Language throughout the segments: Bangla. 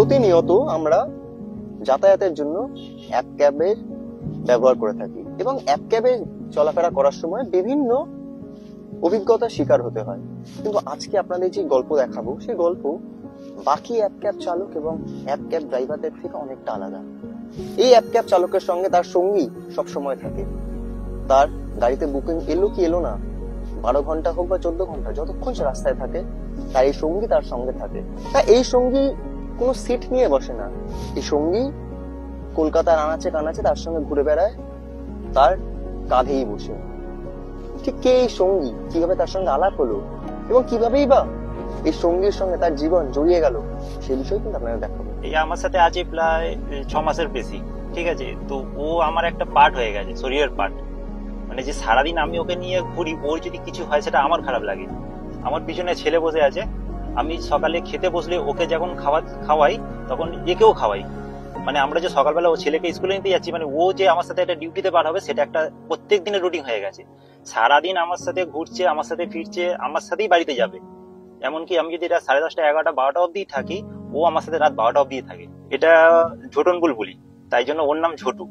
প্রতিনিয়ত আমরা যাতায়াতের জন্য অ্যাপ ক্যাবের ব্যবহার করে থাকি এবং অ্যাপ ক্যাবে চলাফেরা করার সময় বিভিন্ন অভিজ্ঞতার শিকার হতে হয়। কিন্তু আজকে আপনাদের যে গল্প দেখাবো সেই গল্প বাকি অ্যাপ ক্যাব চালক এবং অ্যাপ ক্যাব ড্রাইভারদের থেকে অনেকটা আলাদা। এই অ্যাপ ক্যাব চালকের সঙ্গে তার সঙ্গী সবসময় থাকে। তার গাড়িতে বুকিং এলো কি এলো না, 12 ঘন্টা হোক বা 14 ঘন্টা, যতক্ষণ সে রাস্তায় থাকে তার এই সঙ্গী তার সঙ্গে থাকে। তা এই সঙ্গী কোনো সিট নিয়ে বসে না, এই সঙ্গী কলকাতার আনাচে কানাচে তার সঙ্গে ঘুরে বেড়ায় তার কাঁধেই বসে। ঠিক কে এই সঙ্গী, কিভাবে তার সঙ্গে আলাপ হলো এবং কিভাবেই বা এই সঙ্গীর সঙ্গে তার জীবন জড়িয়ে গেল, সে বিষয় কিন্তু আপনারা দেখাবো। এই আমার সাথে আছে প্রায় 6 মাসের বেশি, ঠিক আছে। তো ও আমার একটা পার্ট হয়ে গেছে, শরীরের পার্ট। মানে যে সারাদিন আমি ওকে নিয়ে ঘুরি, ওর যদি কিছু হয় সেটা আমার খারাপ লাগে। আমার পিছনে ছেলে বসে আছে, আমি সকালে খেতে বসলে ওকে যখন খাওয়াই তখন একেও খাওয়াই। মানে আমরা যে সকালবেলা ও ছেলেকে স্কুলে নিতে যাচ্ছি, মানে ও যে আমার সাথে একটা ডিউটিতে পার হবে সেটা একটা প্রত্যেক দিনের রুটিন হয়ে গেছে। সারাদিন আমার সাথে ঘুরছে, আমার সাথে ফিরছে, আমার সাথেই বাড়িতে যাবে। এমনকি আমি যদি রাত 10:30, 11টা, 12টা অব্দি থাকি, ও আমার সাথে রাত 12টা অব্দি থাকে। এটা ঝোটন বুলবুলি, তাই জন্য ওর নাম ঝোটু।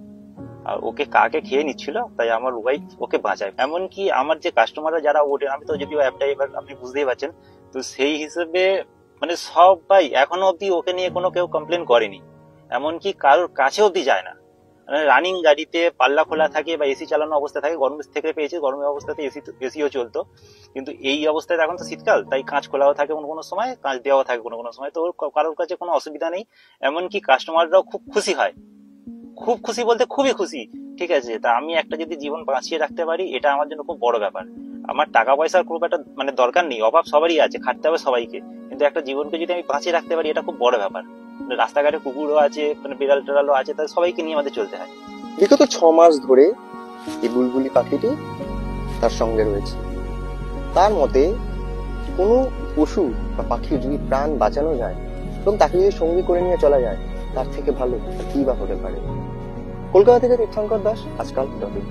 আর ওকে কাকে খেয়ে নিচ্ছিল, তাই আমার ওয়াইফ ওকে বাঁচায়। এমনকি আমার যে কাস্টমাররা যারা ওঠেন, আমি তো যদিও অ্যাপটা এবার আপনি বুঝতেই পারছেন, তো সেই হিসেবে মানে সবাই এখনো অব্দি ওকে নিয়ে কোনো কেউ কমপ্লেন করেনি। এমনকি কারোর কাছে অব্দি যায় না। মানে রানিং গাড়িতে পাল্লা খোলা থাকে বা এসি চালানো অবস্থা থাকে। গরম থেকে পেয়েছি, গরমের অবস্থাতে এসিও চলতো, কিন্তু এই অবস্থায় এখন তো শীতকাল, তাই কাঁচ খোলাও থাকে কোনো কোনো সময়, কাঁচ দেওয়াও থাকে কোনো কোনো সময়। তো কারোর কাছে কোনো অসুবিধা নেই। এমনকি কাস্টমাররাও খুব খুশি হয়, খুব খুশি বলতে খুবই খুশি, ঠিক আছে। তা আমি একটা যদি জীবন বাঁচিয়ে রাখতে পারি, এটা আমার জন্য খুব বড় ব্যাপার। আমার টাকা পয়সার খুব একটা মানে দরকার নেই, অভাব সবারই আছে, খাটতে হবে সবাইকে, কিন্তু একটা জীবনকে যদি আমি বাঁচিয়ে রাখতে পারি এটা খুব বড় ব্যাপার। রাস্তাঘাটে কুকুরও আছে, মানে বিড়াল টেড়ালও আছে, তাই সবাইকে নিয়ে আমাদের চলতে হয়। বিগত 6 মাস ধরে এই বুলবুলি পাখিটি তার সঙ্গে রয়েছে। তার মতে কোনো পশু বা পাখির যদি প্রাণ বাঁচানো যায় এবং তাকে যদি সঙ্গী করে নিয়ে চলা যায়, তার থেকে ভালো কি বা হতে পারে। কলকাতা থেকে তীর্থঙ্কর দাস, আজকাল টপিক।